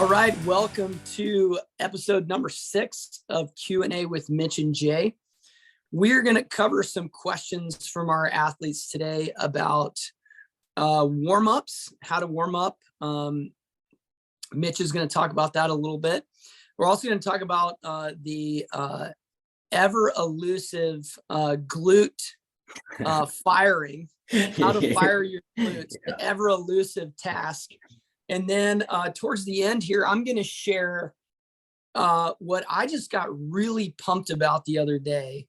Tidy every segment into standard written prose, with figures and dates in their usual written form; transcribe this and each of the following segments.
All right, welcome to episode number 6 of Q&A with Mitch and Jay. We're going to cover some questions from our athletes today about warm-ups, how to warm up. Mitch is going to talk about that a little bit. We're also going to talk about the ever elusive glute firing, how to fire your glutes, the ever elusive task. And then towards the end here, I'm going to share what I just got really pumped about the other day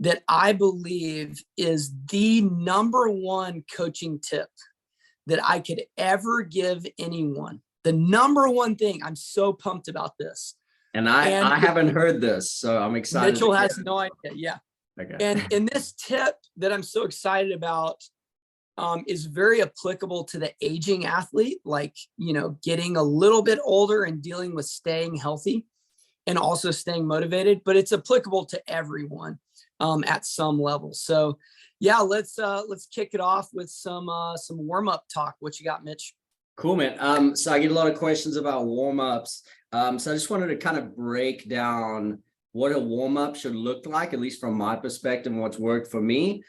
that I believe is the number one coaching tip that I could ever give anyone. The number one thing. I'm so pumped about this. And I haven't heard this, so I'm excited. Mitchell has no idea. Yeah. Okay. And this tip that I'm so excited about is very applicable to the aging athlete, like, getting a little bit older and dealing with staying healthy and also staying motivated, but it's applicable to everyone at some level. So yeah, let's kick it off with some warm-up talk. What you got, Mitch? Cool, man. So I get a lot of questions about warm-ups. So I just wanted to kind of break down what a warm-up should look like, at least from my perspective, and what's worked for me.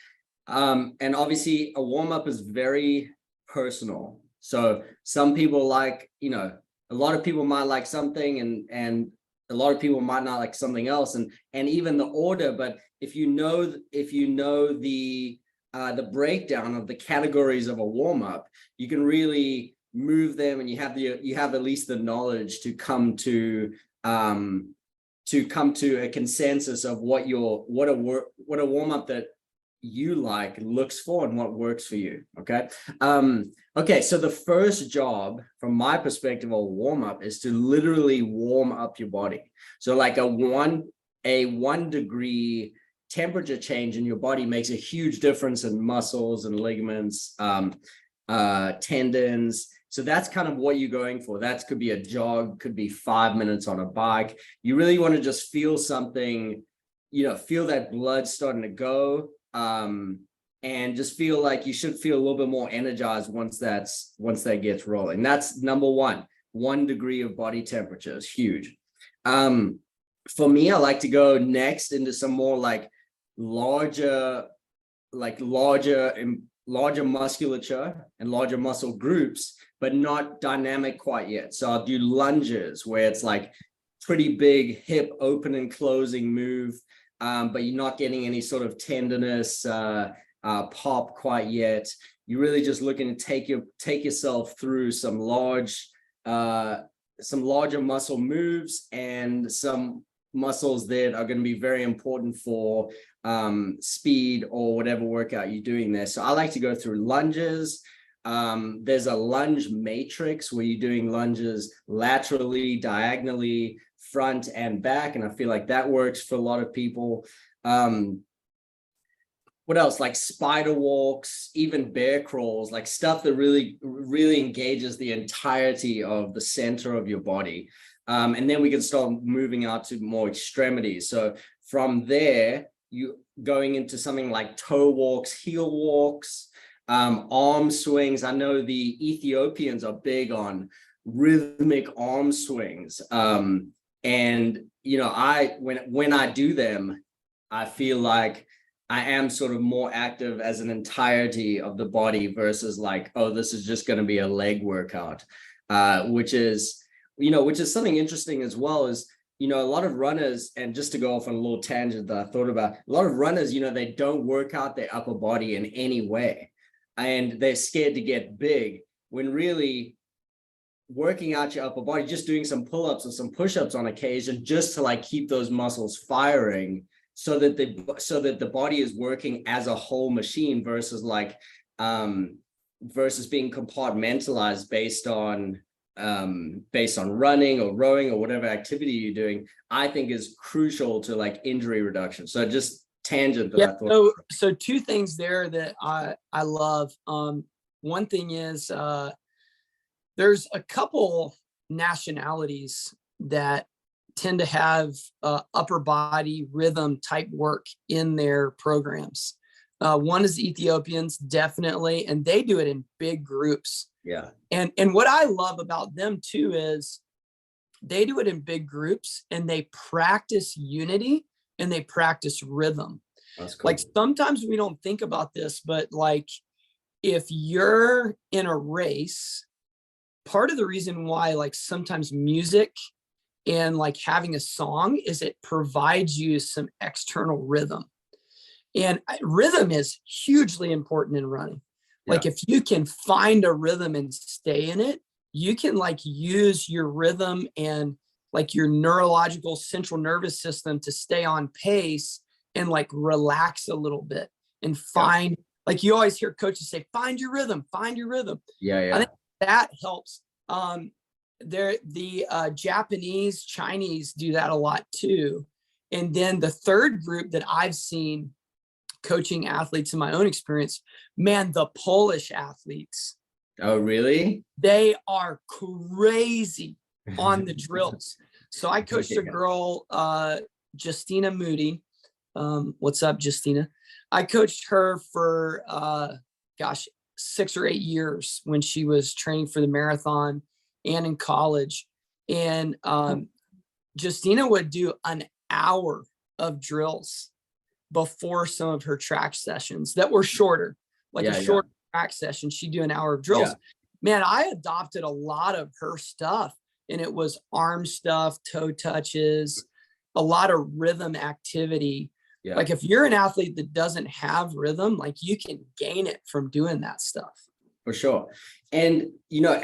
And obviously a warm-up is very personal. So some people like, a lot of people might like something and a lot of people might not like something else, and even the order. But if you know the breakdown of the categories of a warm-up, you can really move them, and you have at least the knowledge to come to a consensus of what a warm-up that you like looks for and what works for you. Okay. So the first job from my perspective of warm-up is to literally warm up your body. So like a 1 degree temperature change in your body makes a huge difference in muscles and ligaments, tendons. So that's kind of what you're going for. That could be a jog, could be 5 minutes on a bike. You really want to just feel something, feel that blood starting to go. And just feel like you should feel a little bit more energized once that gets rolling. That's number 1. 1 degree of body temperature is huge. For me, I like to go next into some more larger musculature and larger muscle groups, but not dynamic quite yet. So I'll do lunges where it's like pretty big hip open and closing move. But you're not getting any sort of tenderness, pop quite yet. You're really just looking to take yourself through some larger muscle moves and some muscles that are going to be very important for speed or whatever workout you're doing there. So I like to go through lunges. There's a lunge matrix where you're doing lunges laterally, diagonally, front and back, and I feel like that works for a lot of people. What else? Like spider walks, even bear crawls, like stuff that really engages the entirety of the center of your body. And then we can start moving out to more extremities. So from there, you going into something like toe walks, heel walks, arm swings. I know the Ethiopians are big on rhythmic arm swings. And when I do them, I feel like I am sort of more active as an entirety of the body versus like, oh, this is just going to be a leg workout, which is something interesting as well. Is a lot of runners, and just to go off on a little tangent that I thought about, a lot of runners, they don't work out their upper body in any way, and they're scared to get big, when really working out your upper body, just doing some pull-ups or some push-ups on occasion, just to like keep those muscles firing, so that the body is working as a whole machine versus being compartmentalized based on running or rowing or whatever activity you're doing, I think is crucial to like injury reduction. So just tangent that I thought. So 2 things there that I love. One thing is there's a couple nationalities that tend to have upper body rhythm type work in their programs. One is the Ethiopians, definitely, and they do it in big groups. Yeah. And what I love about them too is they do it in big groups, and they practice unity and they practice rhythm. That's cool. Like sometimes we don't think about this, but like if you're in a race, part of the reason why like sometimes music and like having a song is it provides you some external rhythm. And rhythm is hugely important in running. Like if you can find a rhythm and stay in it, you can like use your rhythm and like your neurological central nervous system to stay on pace and like relax a little bit and find, like you always hear coaches say, find your rhythm, find your rhythm. I think that helps. The Japanese, Chinese do that a lot too. And then the third group that I've seen coaching athletes in my own experience, man, the Polish athletes. Oh, really? They are crazy on the drills. So I coached a girl, Justina Moody. What's up, Justina? I coached her for, 6 or 8 years when she was training for the marathon and in college. And Justina would do an hour of drills before some of her track sessions that were shorter, like a short track session. She'd do an hour of drills. Man, I adopted a lot of her stuff, and it was arm stuff, toe touches, a lot of rhythm activity. Like if you're an athlete that doesn't have rhythm, like you can gain it from doing that stuff. For sure. And, you know,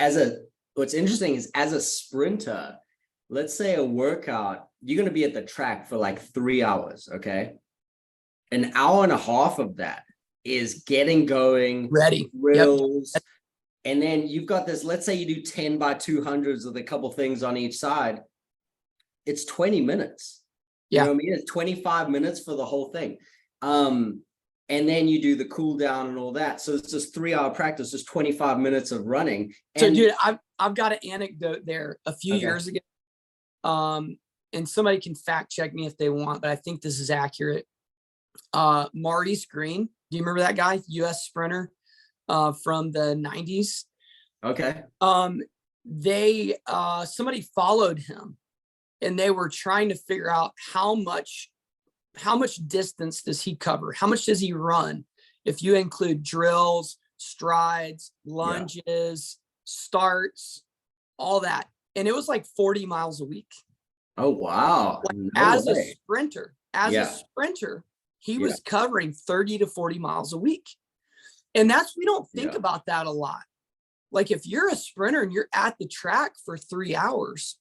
what's interesting is as a sprinter, let's say a workout, you're going to be at the track for like 3 hours. Okay. An hour and a half of that is getting going, ready, drills. And then you've got this, let's say you do 10 by 200s with a couple things on each side. It's 20 minutes. You know what I mean? It's 25 minutes for the whole thing. And then you do the cool down and all that. So it's just 3 hour practice, just 25 minutes of running. So dude, I've got an anecdote there a few years ago. And somebody can fact check me if they want, but I think this is accurate. Marty Screen. Do you remember that guy? US sprinter from the 90s. Okay. Somebody followed him, and they were trying to figure out how much distance does he cover? How much does he run? If you include drills, strides, lunges, starts, all that. And it was like 40 miles a week. Oh, wow. Like as a sprinter, he was covering 30 to 40 miles a week. And we don't think about that a lot. Like if you're a sprinter and you're at the track for 3 hours,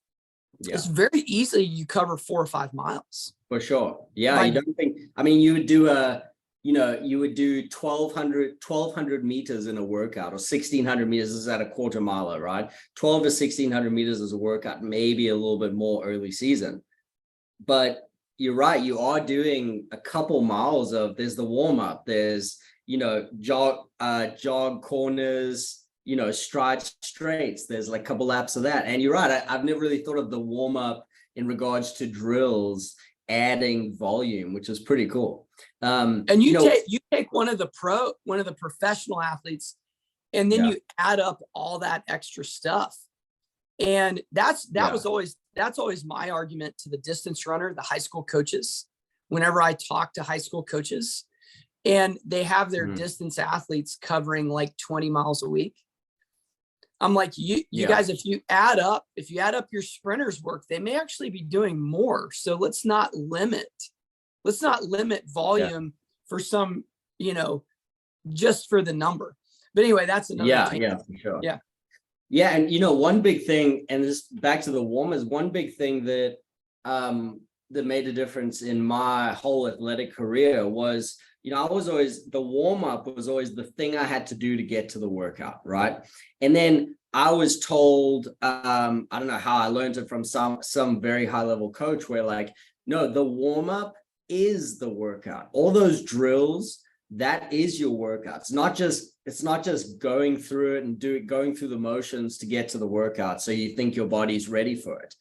it's very easy you cover 4 or 5 miles. For sure. Yeah. You don't think, I mean, you would do 1,200 meters in a workout, or 1,600 meters is at a quarter mile, right? 12 to 1,600 meters is a workout, maybe a little bit more early season. But you're right. You are doing a couple miles there's the warm up, there's, jog corners, stride straights. There's like a couple laps of that. And you're right. I've never really thought of the warm up in regards to drills adding volume, which is pretty cool. And you take one of the professional athletes, and then you add up all that extra stuff. And that's always my argument to the distance runner, the high school coaches, whenever I talk to high school coaches, and they have their distance athletes covering like 20 miles a week. I'm like, you guys, if you add up your sprinters' work, they may actually be doing more. So let's not limit volume for some, just for the number. But anyway, that's another thing. For sure. Yeah. And one big thing, and this back to the warm, is one big thing that that made a difference in my whole athletic career was, the warm up was always the thing I had to do to get to the workout, right? And then I was told, I don't know how I learned it from some very high level coach, where like, no, the warm up is the workout. All those drills, that is your workout. It's not just going through it and going through the motions to get to the workout so you think your body's ready for it.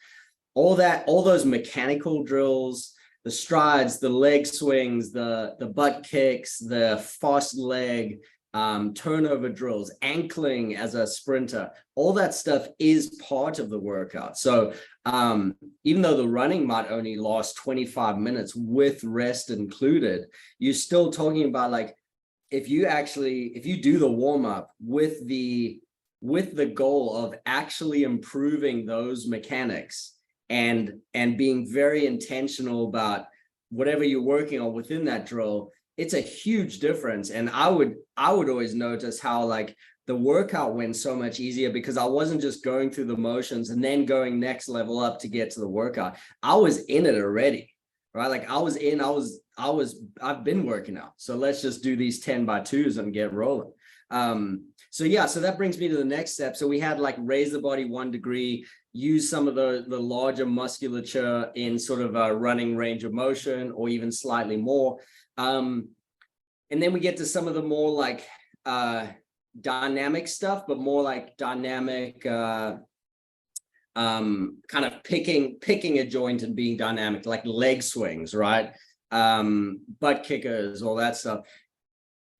All those mechanical drills, the strides, the leg swings, the butt kicks, the fast leg, turnover drills, ankling as a sprinter, all that stuff is part of the workout. So even though the running might only last 25 minutes with rest included, you're still talking about like, if you do the warm-up with the goal of actually improving those mechanics and being very intentional about whatever you're working on within that drill, it's a huge difference. And I would always notice how like the workout went so much easier because I wasn't just going through the motions and then going next level up to get to the workout. I was in it already, right? Like I've been working out. So let's just do these 10x2s and get rolling. So yeah, so that brings me to the next step. So we had like raise the body 1 degree, use some of the larger musculature in sort of a running range of motion or even slightly more. And then we get to some of the more like dynamic stuff, but more like dynamic kind of picking a joint and being dynamic, like leg swings, right? Butt kickers, all that stuff.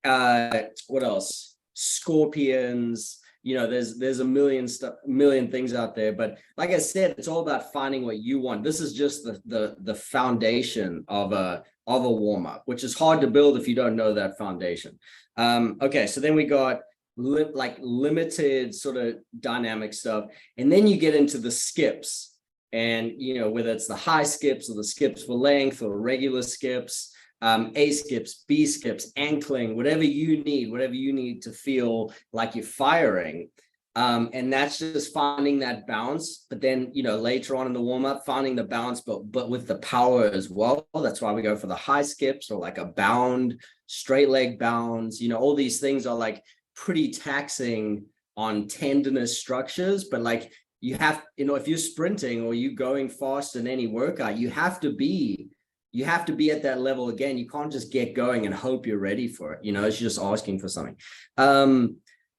What else? Scorpions. You know, there's a million things out there, but like I said, it's all about finding what you want. This is just the foundation of a warm-up, which is hard to build if you don't know that foundation. Okay, so then we got limited sort of dynamic stuff, and then you get into the skips, and you know, whether it's the high skips or the skips for length or regular skips, A skips, B skips, ankling, whatever you need to feel like you're firing. And that's just finding that bounce. But then, you know, later on in the warm-up, finding the bounce, but with the power as well. That's why we go for the high skips or like a bound, straight leg bounds. You know, all these things are like pretty taxing on tendinous structures, but like you have, you know, if you're sprinting or you going fast in any workout, you have to be at that level again. You can't just get going and hope you're ready for it. You know, it's just asking for something.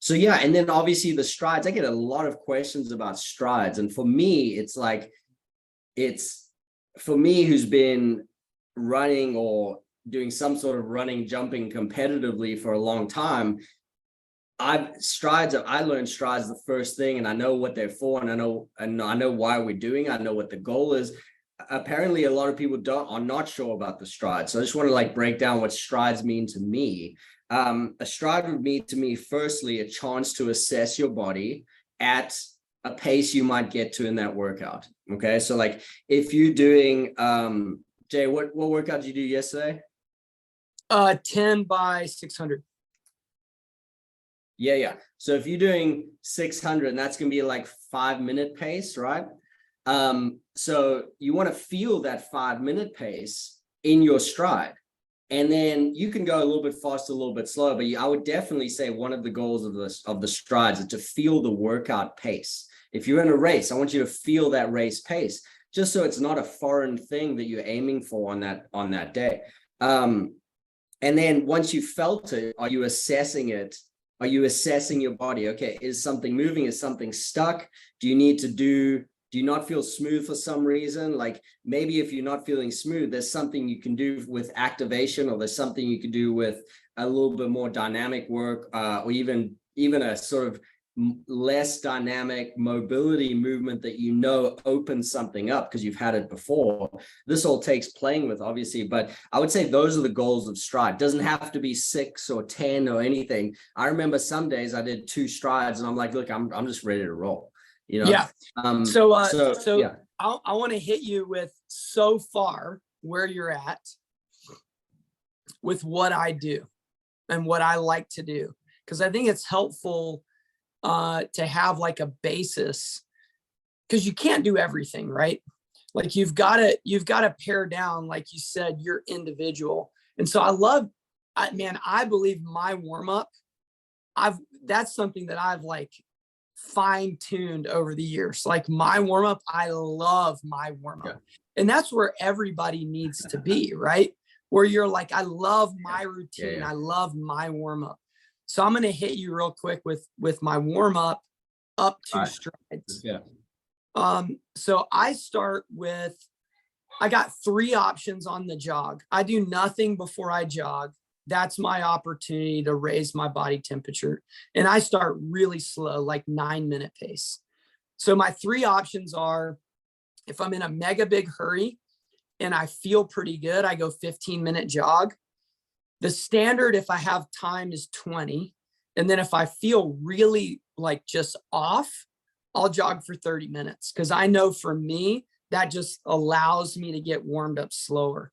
So yeah, and then obviously the strides, I get a lot of questions about strides. And for me, for me who's been running or doing some sort of running, jumping competitively for a long time, I learned strides the first thing, and I know what they're for, and I know why we're doing it. I know what the goal is. Apparently a lot of people are not sure about the strides. So I just want to like break down what strides mean to me. A stride would mean to me, firstly, a chance to assess your body at a pace you might get to in that workout. Okay. So like if you're doing, Jay, what workout did you do yesterday? 10x600. Yeah. So if you're doing 600, and that's going to be like 5-minute pace, right? So you want to feel that 5-minute pace in your stride, and then you can go a little bit faster, a little bit slower, but I would definitely say one of the goals of the strides is to feel the workout pace. If you're in a race, I want you to feel that race pace, just so it's not a foreign thing that you're aiming for on that day. And then once you felt it, are you assessing it? Are you assessing your body? Okay, is something moving? Is something stuck? Do you not feel smooth for some reason? Like maybe if you're not feeling smooth, there's something you can do with activation, or there's something you can do with a little bit more dynamic work, or even a sort of less dynamic mobility movement that you know opens something up because you've had it before. This all takes playing with, obviously, but I would say those are the goals of stride. It doesn't have to be 6 or 10 or anything. I remember some days I did 2 strides and I'm like, look, I'm just ready to roll. You know? Yeah. So yeah. I want to hit you with so far where you're at with what I do and what I like to do, because I think it's helpful to have like a basis, because you can't do everything, right? Like you've got to pare down, like you said, you're individual. And so I believe my warm up, that's something that I've like fine-tuned over the years. Like my warm-up, I love my warm-up. Yeah. And that's where everybody needs to be, right? Where you're like, I love my routine. Yeah. I love my warm-up. So I'm going to hit you real quick with my warm-up up 2 strides. Yeah. So I got 3 options on the jog. I do nothing before I jog. that's my opportunity to raise my body temperature. And I start really slow, like 9-minute pace. So my 3 options are, if I'm in a mega big hurry and I feel pretty good, I go 15-minute jog. The standard, if I have time, is 20. And then if I feel really like just off, I'll jog for 30 minutes. Because I know for me, that just allows me to get warmed up slower.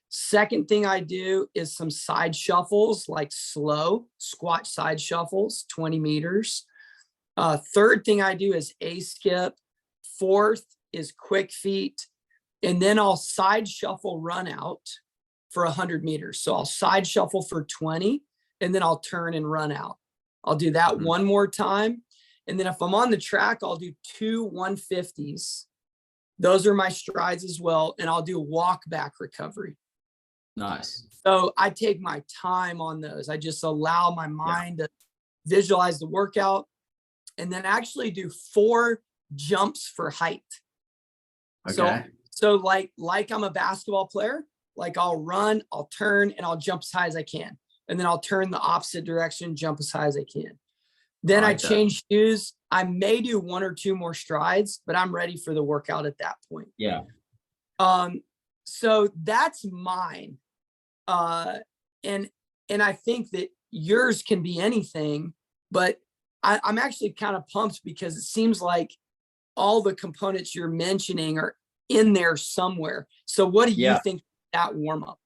Second thing I do is some side shuffles, like slow squat side shuffles, 20 meters. Third thing I do is a skip. Fourth is quick feet. And then I'll side shuffle run out for 100 meters. So I'll side shuffle for 20, and then I'll turn and run out. I'll do that one more time. And then if I'm on the track, I'll do 2 150s. Those are my strides as well. And I'll do walk back recovery. Nice. So I take my time on those. I just allow my mind to visualize the workout, and then actually do 4 jumps for height. Okay. So like I'm a basketball player, like I'll run, I'll turn, and I'll jump as high as I can. And then I'll turn the opposite direction, jump as high as I can. Then I change shoes. I may do 1 or 2 more strides, but I'm ready for the workout at that point. Yeah. So that's mine. And I think that yours can be anything, but I'm actually kind of pumped because it seems like all the components you're mentioning are in there somewhere. So what do you think that warm up?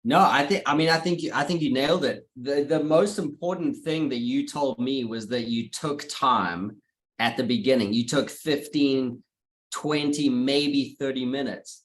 No, I think you nailed it. The most important thing that you told me was that you took time at the beginning. You took 15, 20, maybe 30 minutes.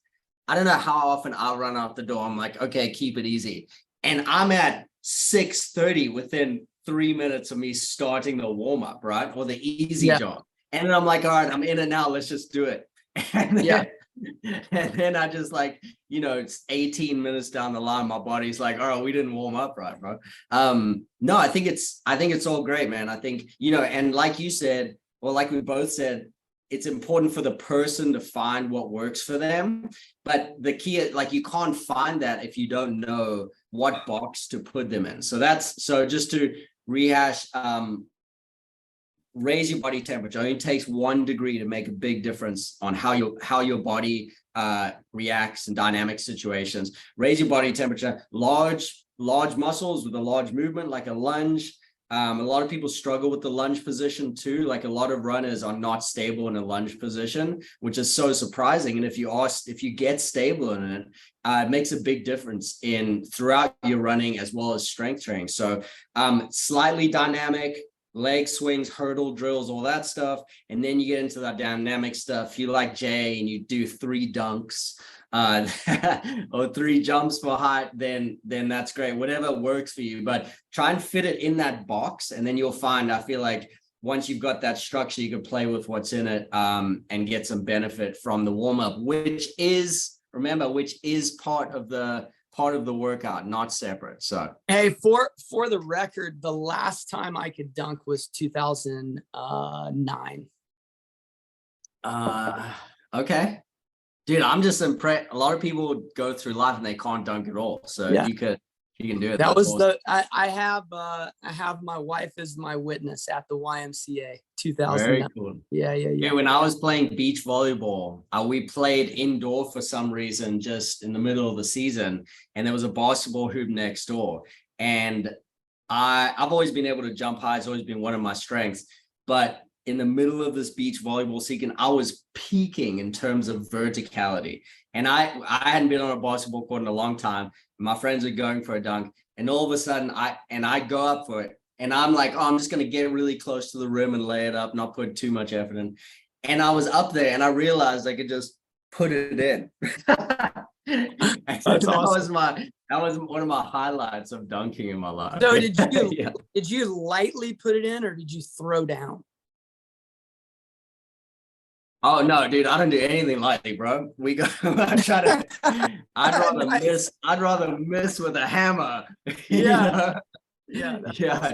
I don't know how often I'll run out the door. I'm like, okay, keep it easy. And I'm at 6:30 within 3 minutes of me starting the warm up, right? Or the easy jog. And then I'm like, all right, I'm in it now. Let's just do it. And then I just like, it's 18 minutes down the line. My body's like, all right, we didn't warm up right, bro. No, I think it's all great, man. I think, and like you said, or like we both said, it's important for the person to find what works for them. But the key, like, you can't find that if you don't know what box to put them in. So just to rehash, raise your body temperature. It only takes 1 degree to make a big difference on how your body reacts in dynamic situations. Raise your body temperature. Large muscles with a large movement, like a lunge. A lot of people struggle with the lunge position too. Like, a lot of runners are not stable in a lunge position, which is so surprising. And if you get stable in it, it makes a big difference throughout your running as well as strength training. So slightly dynamic, leg swings, hurdle drills, all that stuff. And then you get into that dynamic stuff. You like Jay and you do 3 dunks or 3 jumps for height, then that's great. Whatever works for you, but try and fit it in that box. And then you'll find, I feel like once you've got that structure, you can play with what's in it and get some benefit from the warm up, which is part of the workout, not separate. So, hey, for the record, the last time I could dunk was 2009. Okay, dude, I'm just impressed. A lot of people go through life and they can't dunk at all. So you can do it. That was awesome. I have my wife as my witness at the YMCA 2009. Very cool. Yeah. When I was playing beach volleyball, we played indoor for some reason, just in the middle of the season, and there was a basketball hoop next door. And I've always been able to jump high. It's always been one of my strengths. But in the middle of this beach volleyball season, I was peaking in terms of verticality. And I hadn't been on a basketball court in a long time. My friends are going for a dunk, and all of a sudden I go up for it. And I'm like, oh, I'm just going to get really close to the rim and lay it up, not put too much effort in. And I was up there and I realized I could just put it in. That's awesome. That was one of my highlights of dunking in my life. So did you lightly put it in, or did you throw down? Oh no, dude, I don't do anything lightly, bro. I'd rather miss with a hammer. Yeah,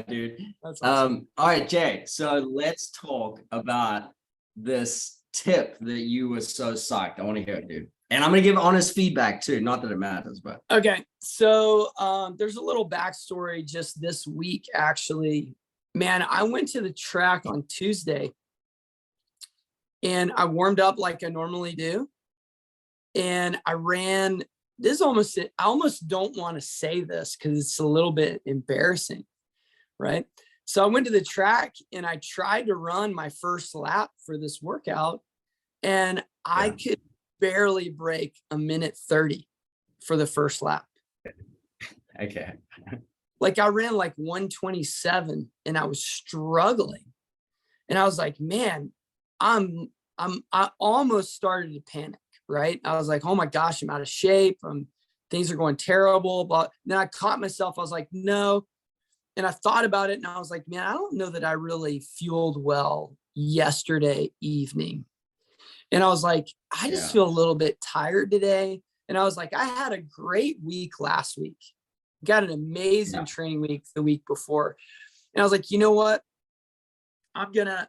dude. That's awesome. All right, Jay. So let's talk about this tip that you were so psyched. I want to hear it, dude. And I'm going to give honest feedback too. Not that it matters, but. Okay. So there's a little backstory just this week, actually. Man, I went to the track on Tuesday and I warmed up like I normally do. And I ran, this almost, I almost don't want to say this because it's a little bit embarrassing, right? So I went to the track and I tried to run my first lap for this workout, and I could barely break a minute 30 for the first lap. Okay. Like I ran like 127 and I was struggling. And I was like, man, I almost started to panic, right? I was like, oh my gosh, I'm out of shape. Things are going terrible. But then I caught myself. I was like, no. And I thought about it and I was like, man, I don't know that I really fueled well yesterday evening. And I was like, I just feel a little bit tired today. And I was like, I had a great week last week. Got an amazing training week the week before. And I was like, you know what? I'm gonna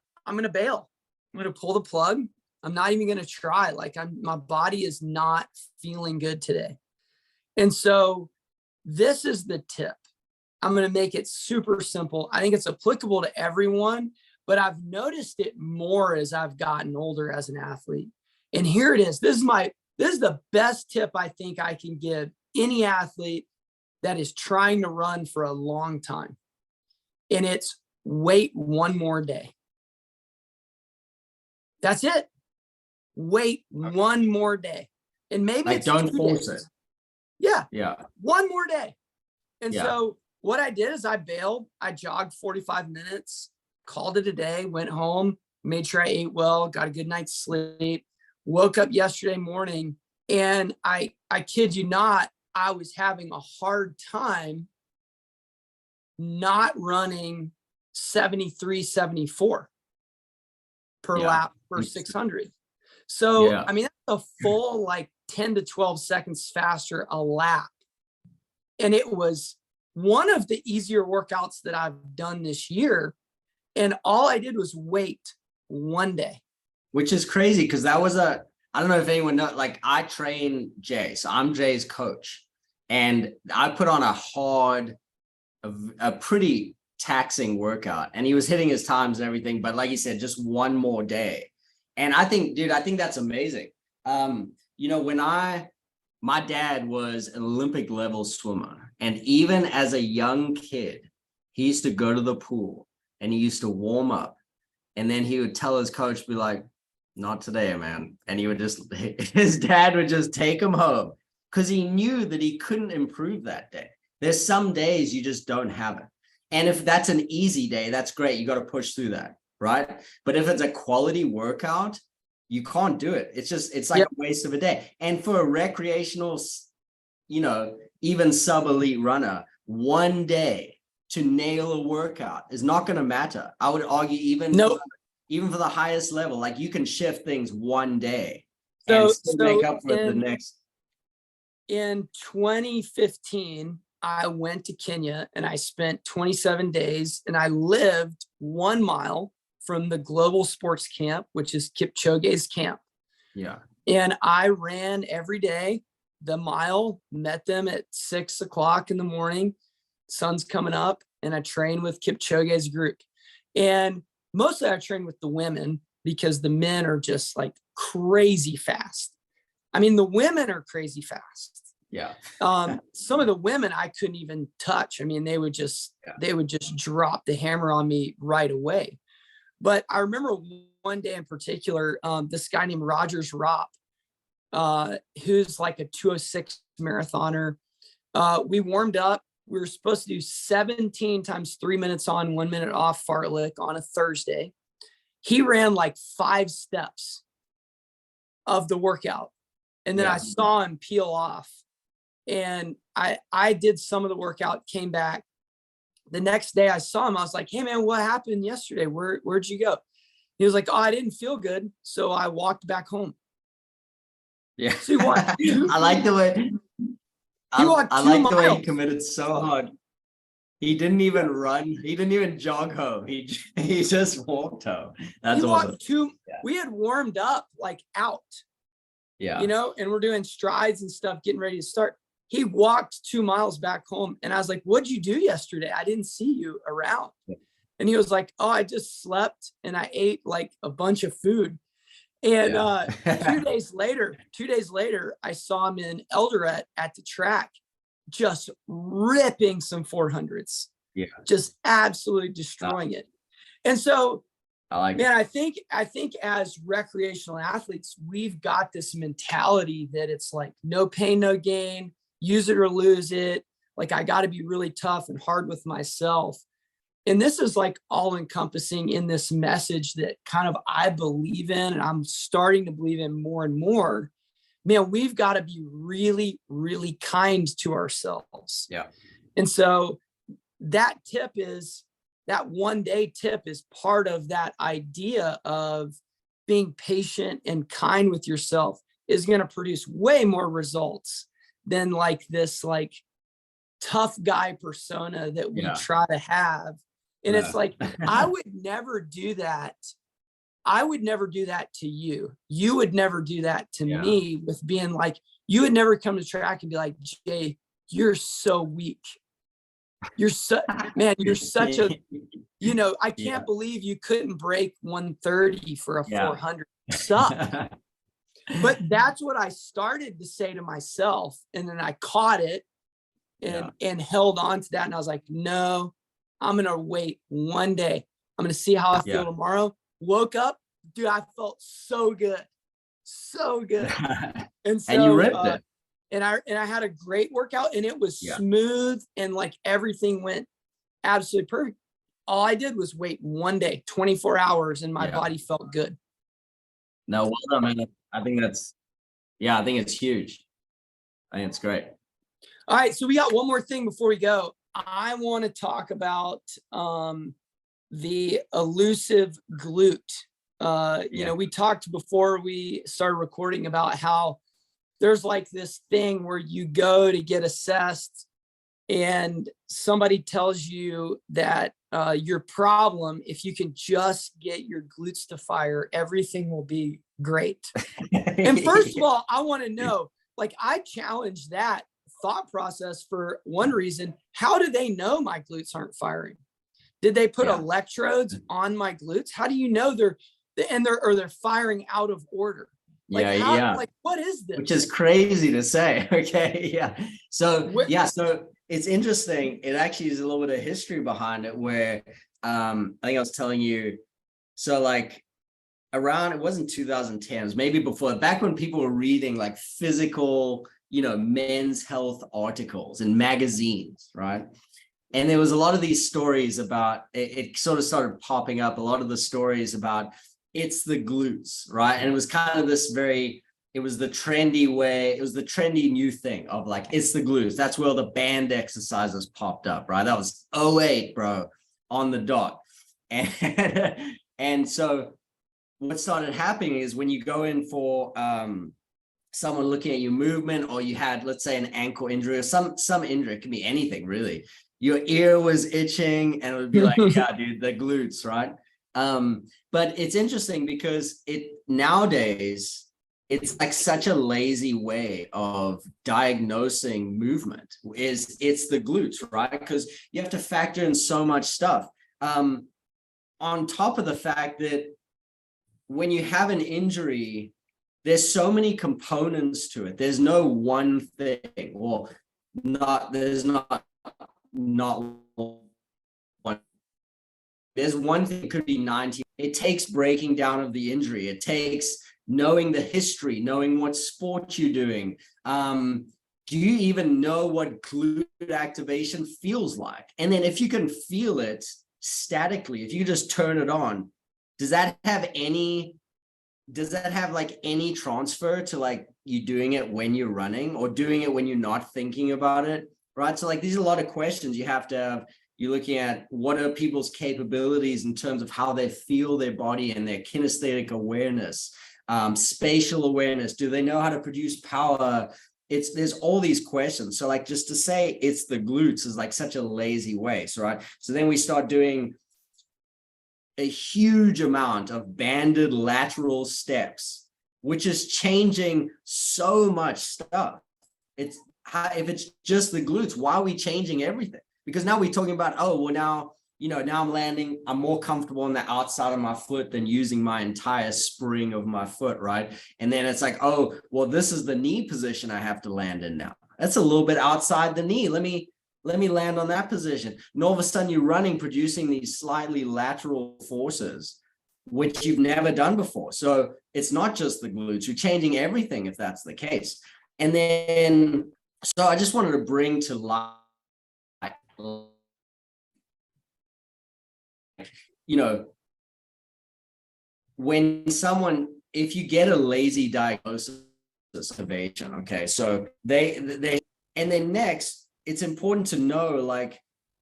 bail. I'm gonna pull the plug. I'm not even gonna try. Like my body is not feeling good today. And so this is the tip. I'm going to make it super simple. I think it's applicable to everyone, but I've noticed it more as I've gotten older as an athlete. And here it is. This is the best tip I think I can give any athlete that is trying to run for a long time. And it's wait one more day. That's it. Wait one more day. And maybe like, it's don't force it. Yeah. Yeah. One more day. And so what I did is I bailed. I jogged 45 minutes, called it a day, went home, made sure I ate well, got a good night's sleep, woke up yesterday morning, and I kid you not, I was having a hard time not running 73, 74 per lap per 600. So, I mean, that's a full like 10 to 12 seconds faster a lap. And it was one of the easier workouts that I've done this year. And all I did was wait one day. Which is crazy because that was I don't know if anyone knows, like I train Jay. So I'm Jay's coach. And I put on a pretty taxing workout. And he was hitting his times and everything. But like you said, just one more day. And I think, dude, I think that's amazing. You know, my dad was an Olympic level swimmer. And even as a young kid, he used to go to the pool and he used to warm up. And then he would tell his coach, be like, not today, man. And he would his dad would just take him home because he knew that he couldn't improve that day. There's some days you just don't have it. And if that's an easy day, that's great. You got to push through that, right? But if it's a quality workout, you can't do it. It's like a waste of a day. And for a recreational, you know, even sub-elite runner, one day to nail a workout is not going to matter. I would argue even for the highest level, like you can shift things one day and still make up for the next. In 2015, I went to Kenya and I spent 27 days and I lived 1 mile from the global sports camp, which is Kipchoge's camp. Yeah. And I ran every day the mile, met them at 6 o'clock in the morning, sun's coming up, and I trained with Kipchoge's group. And mostly I trained with the women because the men are just like crazy fast. I mean, the women are crazy fast. Yeah. Some of the women I couldn't even touch. I mean, they would just drop the hammer on me right away. But I remember one day in particular, this guy named Rogers Ropp, who's like a 206 marathoner. We warmed up. We were supposed to do 17 times 3 minutes on, 1 minute off fartlek on a Thursday. He ran like 5 steps of the workout. And then I saw him peel off. And I did some of the workout, came back. The next day I saw him. I was like, hey, man, what happened yesterday? Where'd you go? He was like, oh, I didn't feel good. So I walked back home. Yeah. So he walked I like the way I like the way he committed so hard. He didn't even run. He didn't even jog home. He just walked home. That's awesome. We had warmed up like out. Yeah. and we're doing strides and stuff, getting ready to start. He walked 2 miles back home. And I was like, what'd you do yesterday? I didn't see you around. And he was like, oh, I just slept and I ate like a bunch of food. And 2 days later, I saw him in Eldoret at the track, just ripping some 400s. Yeah. Just absolutely destroying it. And so, I like man, I think as recreational athletes, we've got this mentality that it's like no pain, no gain, use it or lose it. Like I got to be really tough and hard with myself. And this is like all encompassing in this message that kind of I believe in, and I'm starting to believe in more and more. Man, we've got to be really, really kind to ourselves. Yeah. And so that one day tip is part of that idea of being patient and kind with yourself is going to produce way more results than like this like tough guy persona that we try to have. And it's like, I would never do that. I would never do that to you. You would never do that to me with being like, you would never come to track and be like, Jay, you're so weak. You're such a, I can't believe you couldn't break 130 for a 400. Suck. But that's what I started to say to myself. And then I caught it and held on to that. And I was like, no, I'm going to wait one day. I'm going to see how I feel tomorrow. Woke up, dude, I felt so good. So good. And so, and you ripped it. And I had a great workout, and it was smooth, and like everything went absolutely perfect. All I did was wait one day, 24 hours, and my body felt good. No, well done, man. I think it's huge. I think it's great. All right. So we got one more thing before we go. I want to talk about the illusive glute. We talked before we started recording about how there's like this thing where you go to get assessed and somebody tells you that your problem, if you can just get your glutes to fire, everything will be great. And first of all, I want to know, like, I challenge that thought process for one reason. How do they know my glutes aren't firing? Did they put electrodes on my glutes? How do you know they're firing out of order? Like, like, what is this? Which is crazy to say. Okay. Yeah. So it's interesting. It actually is a little bit of history behind it where I think I was telling you, so like around, it wasn't 2010, it was maybe before, back when people were reading like physical, men's health articles in magazines, right? And there was a lot of these stories about, it sort of started popping up, a lot of the stories about it's the glutes, right? And it was kind of this it was the trendy way, it was the trendy new thing of like, it's the glutes. That's where the band exercises popped up, right? That was 2008, bro, on the dot. And so what started happening is when you go in for someone looking at your movement, or you had, let's say, an ankle injury or some injury, it can be anything really. Your ear was itching and it would be like, yeah, dude, the glutes, right? But it's interesting because nowadays it's like such a lazy way of diagnosing movement. It's the glutes, right? Because you have to factor in so much stuff. On top of the fact that when you have an injury, there's so many components to it. There's no one thing, or there's not one. There's one thing, it could be 90. It takes breaking down of the injury. It takes knowing the history, knowing what sport you're doing. Do you even know what glute activation feels like? And then if you can feel it statically, if you just turn it on, does that have like any transfer to like you doing it when you're running or doing it when you're not thinking about it, right? So like these are a lot of questions you have to have. You're looking at what are people's capabilities in terms of how they feel their body and their kinesthetic awareness, spatial awareness. Do they know how to produce power? There's all these questions. So like just to say it's the glutes is like such a lazy waste, right? So then we start doing a huge amount of banded lateral steps which is changing so much stuff. It's if it's just the glutes, why are we changing everything? Because now we're talking about, oh, well, now, now I'm landing, I'm more comfortable on the outside of my foot than using my entire spring of my foot, right? And then it's like, oh, well, this is the knee position I have to land in now. That's a little bit outside the knee. Let me land on that position. And all of a sudden you're running, producing these slightly lateral forces, which you've never done before. So it's not just the glutes, you're changing everything if that's the case. And then, so I just wanted to bring to light, when someone, if you get a lazy diagnosis observation, okay, so they, and then next, it's important to know, like,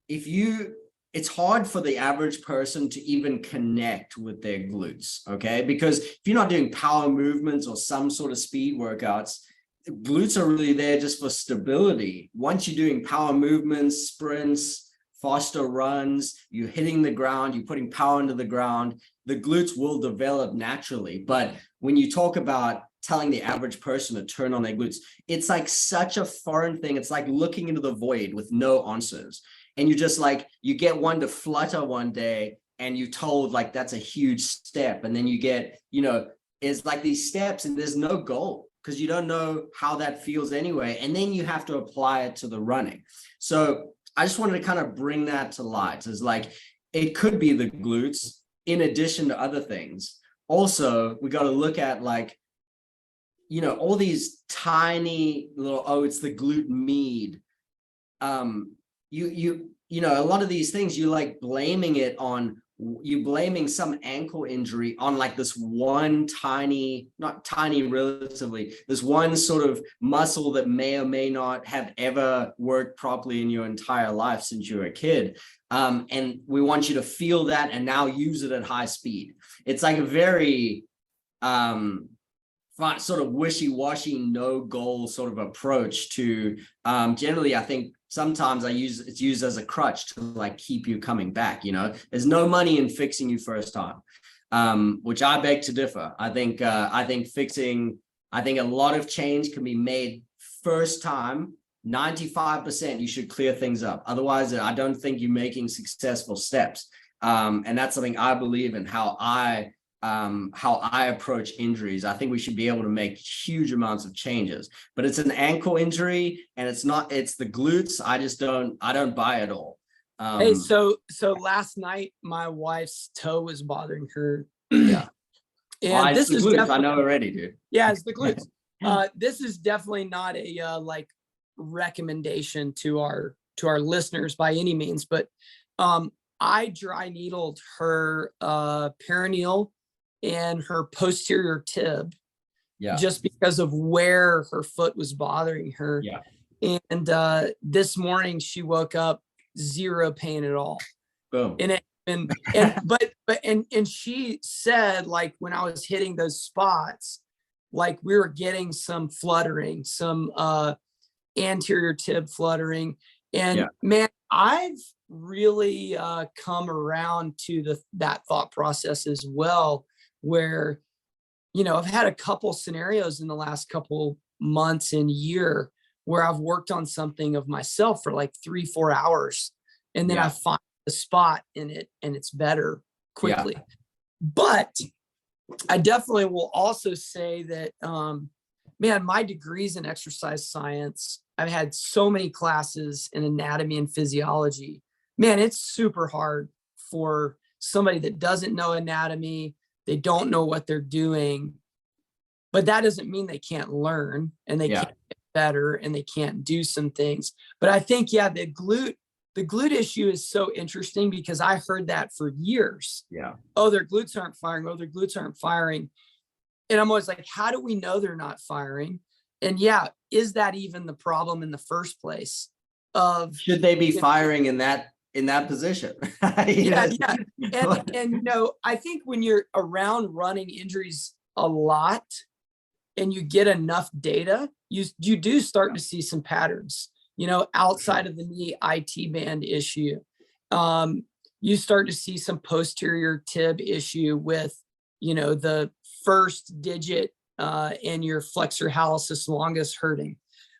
it's hard for the average person to even connect with their glutes, okay? Because if you're not doing power movements or some sort of speed workouts, glutes are really there just for stability. Once you're doing power movements, sprints, faster runs, you're hitting the ground, you're putting power into the ground, the glutes will develop naturally. But when you talk about telling the average person to turn on their glutes, it's like such a foreign thing. It's like looking into the void with no answers. And you just like, you get one to flutter one day and you told like, that's a huge step. And then you get, it's like these steps and there's no goal because you don't know how that feels anyway. And then you have to apply it to the running. So I just wanted to kind of bring that to light. It's like, it could be the glutes in addition to other things. Also, we got to look at like, all these tiny little, oh, it's the glute med. A lot of these things, you like blaming it on, you blaming some ankle injury on like this one tiny, not tiny relatively, this one sort of muscle that may or may not have ever worked properly in your entire life since you were a kid. And we want you to feel that and now use it at high speed. It's like a very sort of wishy-washy, no goal sort of approach to generally, I think sometimes it's used as a crutch to like keep you coming back. There's no money in fixing you first time, which I beg to differ. I think a lot of change can be made first time. 95% you should clear things up. Otherwise, I don't think you're making successful steps. And that's something I believe in, how I approach injuries. I think we should be able to make huge amounts of changes, but it's an ankle injury and it's the glutes. I don't buy it all. Hey, so last night my wife's toe was bothering her. Yeah. And this is glutes. I know already, dude. Yeah, it's the glutes. This is definitely not a like recommendation to our listeners by any means, but I dry needled her perineal and her posterior tib, just because of where her foot was bothering her. Yeah. And this morning she woke up zero pain at all. Boom. And she said, like, when I was hitting those spots, like we were getting some fluttering, some anterior tib fluttering. And man, I've really come around to that thought process as well, where, I've had a couple scenarios in the last couple months and year where I've worked on something of myself for like 3-4 hours. And then I find the spot in it and it's better quickly. Yeah. But I definitely will also say that, man, my degrees in exercise science, I've had so many classes in anatomy and physiology. Man, it's super hard for somebody that doesn't know anatomy. They don't know what they're doing, but that doesn't mean they can't learn and they can't get better and they can't do some things. But I think, the glute issue is so interesting because I heard that for years. Yeah. Oh, their glutes aren't firing. Oh, their glutes aren't firing. And I'm always like, how do we know they're not firing? And is that even the problem in the first place? Should they be firing in that position? And I think when you're around running injuries a lot and you get enough data, you do start to see some patterns, outside of the knee IT band issue. You start to see some posterior tib issue with, the first digit and your flexor hallucis longus hurting,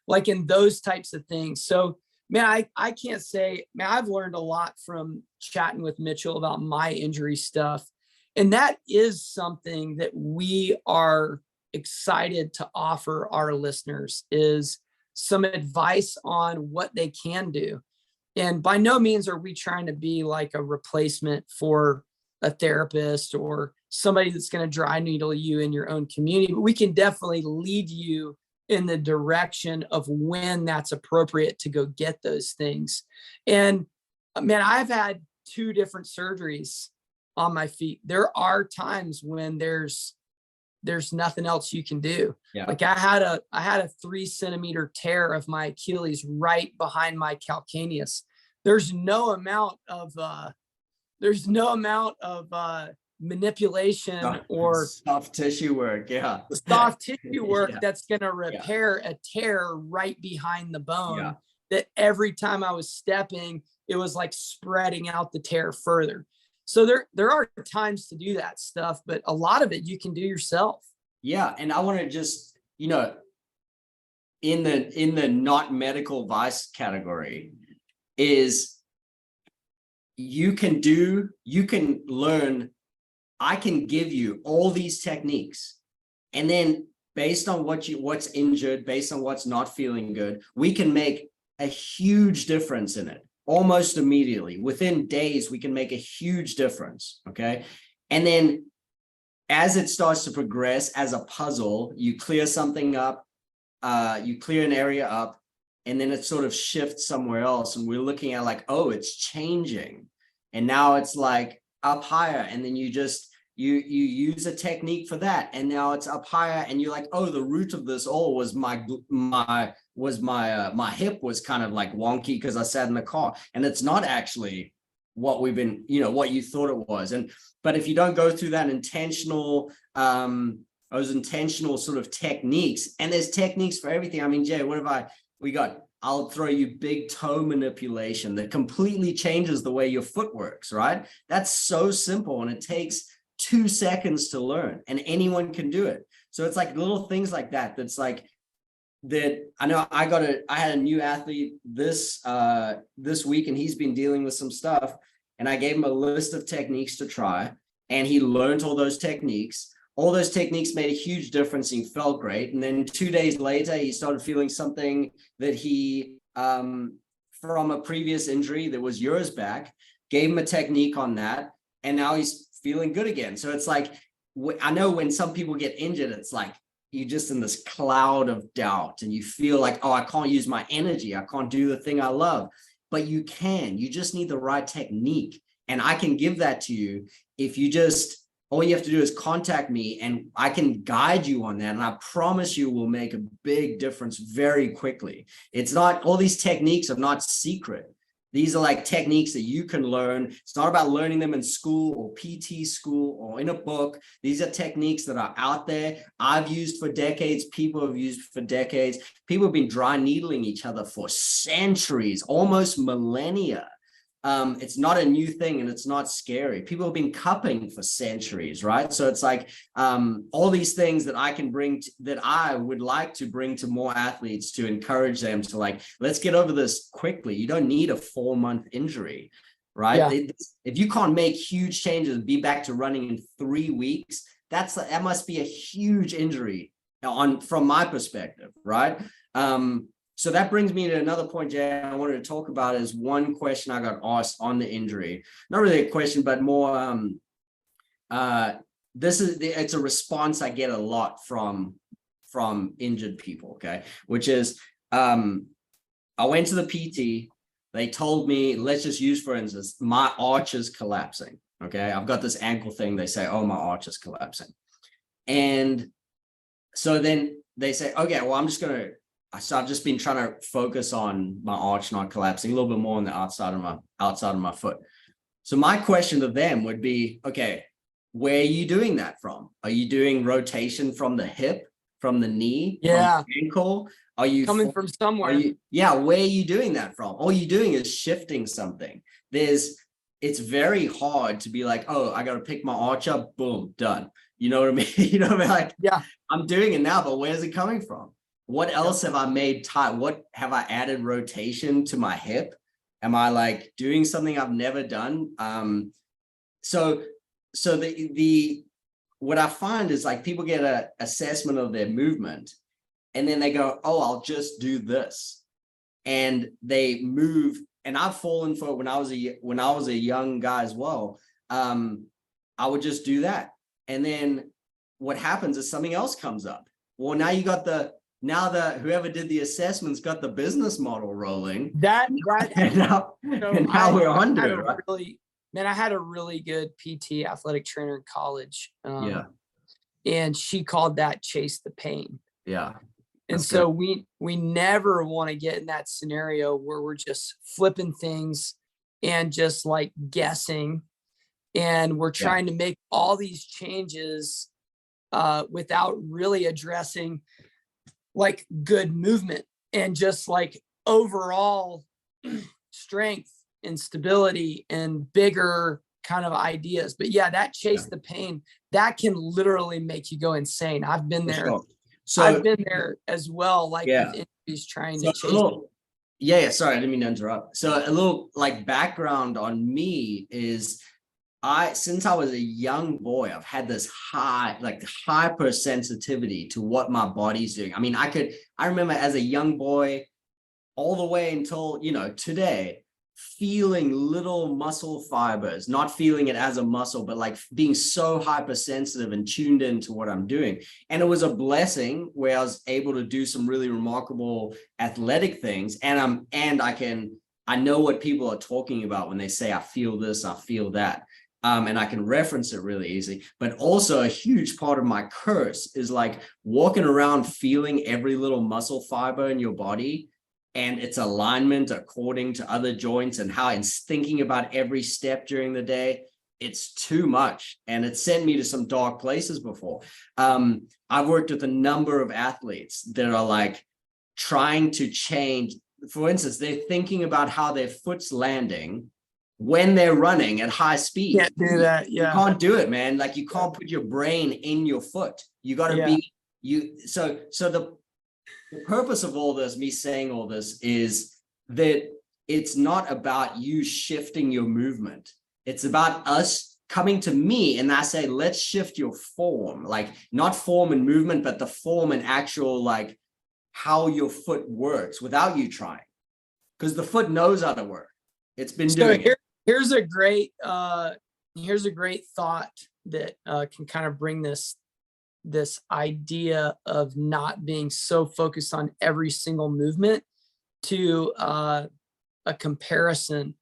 like in those types of things. So, man, I can't say, man, I've learned a lot from chatting with Mitchell about my injury stuff. And that is something that we are excited to offer our listeners, is some advice on what they can do. And by no means are we trying to be like a replacement for a therapist or somebody that's going to dry needle you in your own community, but we can definitely lead you in the direction of when that's appropriate to go get those things. And man, I've had 2 different surgeries on my feet. There are times when there's nothing else you can do. Yeah. Like I had a 3 centimeter tear of my Achilles right behind my calcaneus. There's no amount of manipulation or soft tissue work. Yeah. soft tissue work Yeah. that's going to repair a tear right behind the bone. Yeah. That every time I was stepping, it was like spreading out the tear further. So there are times to do that stuff, but a lot of it you can do yourself. Yeah. And I want to just, in the not medical vice category, is you can learn. I can give you all these techniques, and then based on what's injured, based on what's not feeling good, we can make a huge difference in it almost immediately. Within days, we can make a huge difference. Okay. And then as it starts to progress as a puzzle, you clear something up, you clear an area up, and then it sort of shifts somewhere else. And we're looking at like, oh, it's changing. And now it's like up higher. And then you use a technique for that. And now it's up higher. And you're like, oh, the root of this all was my hip was kind of like wonky because I sat in the car. And it's not actually what we've been, what you thought it was. But if you don't go through that those intentional sort of techniques, and there's techniques for everything. I mean, Jay, I'll throw you big toe manipulation that completely changes the way your foot works, right? That's so simple, and it takes 2 seconds to learn, and anyone can do it. So it's like little things like that. That's like that. I know I had a new athlete this week, and he's been dealing with some stuff, and I gave him a list of techniques to try, and he learned all those techniques. All those techniques made a huge difference. He felt great. And then 2 days later, he started feeling something that he, from a previous injury that was years back, gave him a technique on that. And now he's feeling good again. So it's like, I know when some people get injured, it's like you're just in this cloud of doubt and you feel like, oh, I can't use my energy. I can't do the thing I love. But you can. You just need the right technique. And I can give that to you if you just, all you have to do is contact me and I can guide you on that. And I promise you will make a big difference very quickly. It's not, all these techniques are not secret. These are like techniques that you can learn. It's not about learning them in school or PT school or in a book. These are techniques that are out there. I've used for decades. People have used for decades. People have been dry needling each other for centuries, almost millennia. It's not a new thing and it's not scary. People have been cupping for centuries, right? So it's like all these things that I can bring, that I would like to bring to more athletes to encourage them to like, let's get over this quickly. You don't need a 4-month injury, right? Yeah. If you can't make huge changes and be back to running in 3 weeks, that must be a huge injury from my perspective, right? So that brings me to another point, Jay, I wanted to talk about is one question I got asked on the injury. Not really a question, but more, it's a response I get a lot from injured people, okay? Which is, I went to the PT, they told me, let's just use, for instance, my arch is collapsing, okay? I've got this ankle thing, they say, oh, my arch is collapsing. And so then they say, okay, well, so I've just been trying to focus on my arch not collapsing, a little bit more on the outside of my foot. So my question to them would be, okay, where are you doing that from? Are you doing rotation from the hip, from the knee, from the ankle? Are you coming from somewhere? Where are you doing that from? All you're doing is shifting something. it's very hard to be like, oh, I got to pick my arch up, boom, done. You know what I mean? You know what I mean? Like, Yeah, I'm doing it now, but where's it coming from? What else have I made tight? What have I added rotation to my hip? Am I like doing something I've never done? So the what I find is like people get an assessment of their movement and then they go, oh, I'll just do this. And they move. And I've fallen for it when I was a young guy as well. I would just do that. And then what happens is something else comes up. Well, now you got whoever did the assessments got the business model rolling. And now we're under it, right? Man, I had a really good PT athletic trainer in college. And she called that chase the pain. Yeah. And so we never want to get in that scenario where we're just flipping things and just like guessing. And we're trying to make all these changes without really addressing like good movement and just like overall strength and stability and bigger kind of ideas. But yeah, that chase the pain, that can literally make you go insane. I've been there. So I've been there as well, like with injuries trying to chase. Sorry, I didn't mean to interrupt. So a little like background on me is since I was a young boy, I've had this hypersensitivity to what my body's doing. I mean, I remember as a young boy all the way until, today, feeling little muscle fibers, not feeling it as a muscle, but like being so hypersensitive and tuned into what I'm doing. And it was a blessing where I was able to do some really remarkable athletic things. And I know what people are talking about when they say, I feel this, I feel that. And I can reference it really easy. But also a huge part of my curse is like walking around feeling every little muscle fiber in your body and its alignment according to other joints and thinking about every step during the day. It's too much. And it sent me to some dark places before. I've worked with a number of athletes that are like trying to change. For instance, they're thinking about how their foot's landing when they're running at high speed. Can't do that. Yeah. You can't do it, man. Like you can't put your brain in your foot. You got to so the purpose of all this, me saying all this, is that it's not about you shifting your movement. It's about us coming to me and I say, let's shift your form, like not form and movement, but the form and actual, like how your foot works without you trying. Because the foot knows how to work. It's been doing it. Here's a great thought that can kind of bring this idea of not being so focused on every single movement to a comparison.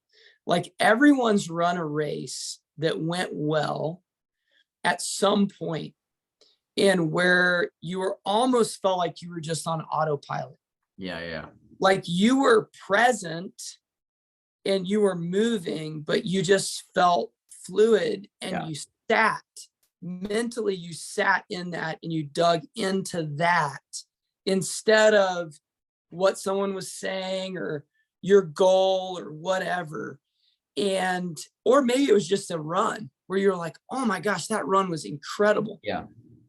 Like everyone's run a race that went well at some point and where you were almost felt like you were just on autopilot. Yeah. Like you were present and you were moving, but you just felt fluid and you sat. Mentally, you sat in that and you dug into that instead of what someone was saying or your goal or whatever. Or maybe it was just a run where you're like, oh my gosh, that run was incredible. Yeah.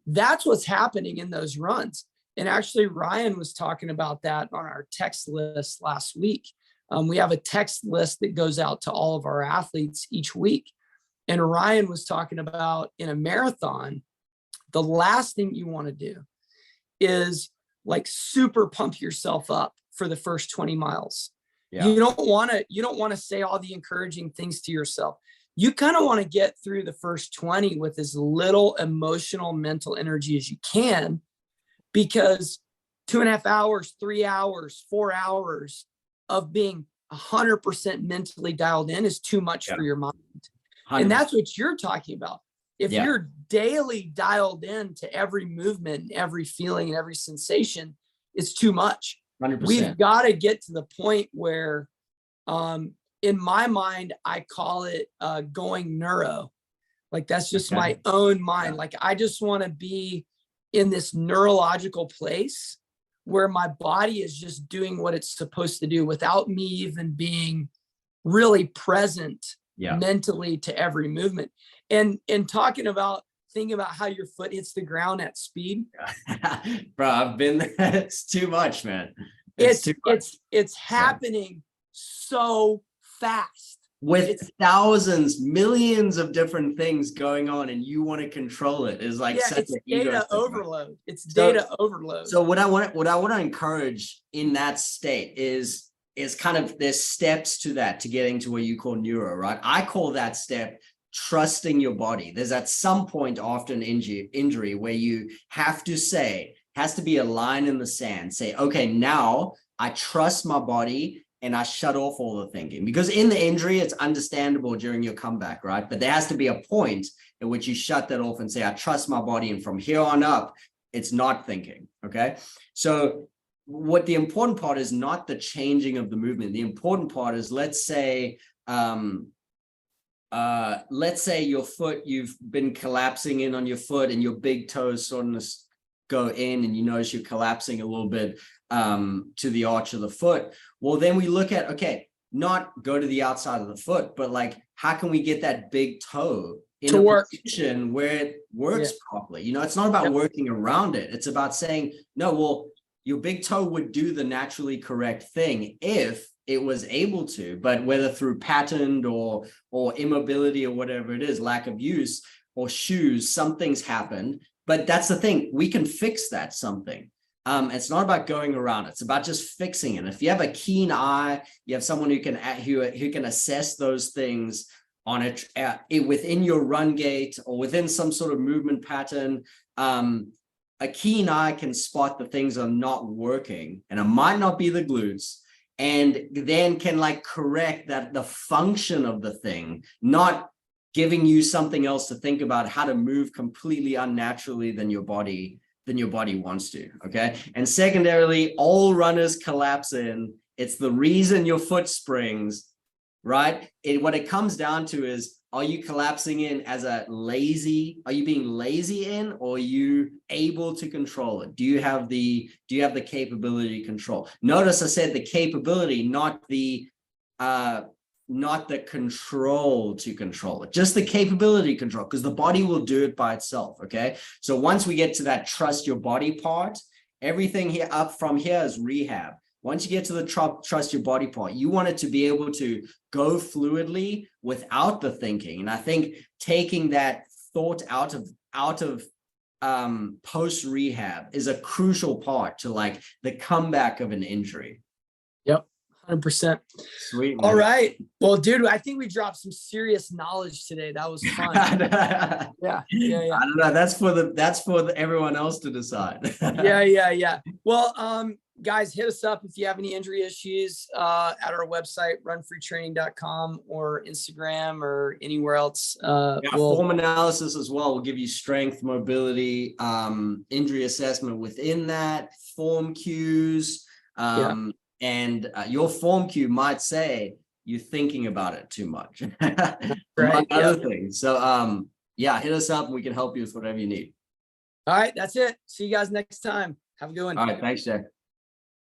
That's what's happening in those runs. And actually, Ryan was talking about that on our text list last week. We have a text list that goes out to all of our athletes each week. And Ryan was talking about in a marathon, the last thing you want to do is like super pump yourself up for the first 20 miles. Yeah. You don't want to say all the encouraging things to yourself. You kind of want to get through the first 20 with as little emotional, mental energy as you can, because 2.5 hours, 3 hours, 4 hours of being 100% mentally dialed in is too much for your mind. 100%. And that's what you're talking about. If you're daily dialed in to every movement, every feeling, and every sensation, it's too much. 100%. We've got to get to the point where, in my mind, I call it going neuro. Like that's just my own mind. Like I just want to be in this neurological place where my body is just doing what it's supposed to do without me even being really present mentally to every movement. And thinking about how your foot hits the ground at speed. Bro, I've been there. It's too much, man. It's happening so fast. With thousands, millions of different things going on, and you want to control it is like such it's an ego overload. It's data overload. So what I want to encourage in that state is kind of there's steps to that, to getting to what you call neuro, right? I call that step trusting your body. There's at some point after an injury where you have to say, has to be a line in the sand, say, okay, now I trust my body and I shut off all the thinking. Because in the injury, it's understandable during your comeback, right? But there has to be a point at which you shut that off and say, I trust my body. And from here on up, it's not thinking, okay? So what the important part is not the changing of the movement. The important part is, let's say your foot, you've been collapsing in on your foot and your big toes starting to go in, and you notice you're collapsing a little bit to the arch of the foot. Well, then we look at, okay, not go to the outside of the foot, but like, how can we get that big toe in a position where it works properly? You know, it's not about working around it. It's about saying, no, well, your big toe would do the naturally correct thing if it was able to, but whether through patterned or immobility or whatever it is, lack of use or shoes, something's happened. But that's the thing, we can fix that something. It's not about going around. It's about just fixing it. If you have a keen eye, you have someone who can assess those things on it within your run gait or within some sort of movement pattern. A keen eye can spot the things that are not working, and it might not be the glutes, and then can like correct that the function of the thing, not giving you something else to think about how to move completely unnaturally than your body wants to. Okay. And secondarily, all runners collapse in. It's the reason your foot springs, right? What it comes down to is, are you collapsing in as are you being lazy in, or are you able to control it? Do you have the capability to control? Notice I said the capability, not the control to control it, just the capability control, because the body will do it by itself. Okay. So once we get to that trust your body part, everything here up from here is rehab. Once you get to the trust your body part, you want it to be able to go fluidly without the thinking. And I think taking that thought out of post rehab is a crucial part to like the comeback of an injury. Yep. 100%. Sweet, man. All right. Well, dude, I think we dropped some serious knowledge today. That was fun. Yeah. I don't know. That's for everyone else to decide. Yeah. Well, guys, hit us up if you have any injury issues at our website, runfreetraining.com, or Instagram or anywhere else. Form analysis as well will give you strength, mobility, injury assessment within that, form cues. And your form cue might say you're thinking about it too much, among other things. So hit us up and we can help you with whatever you need. All right, that's it. See you guys next time. Have a good one. All right, thanks, Jay.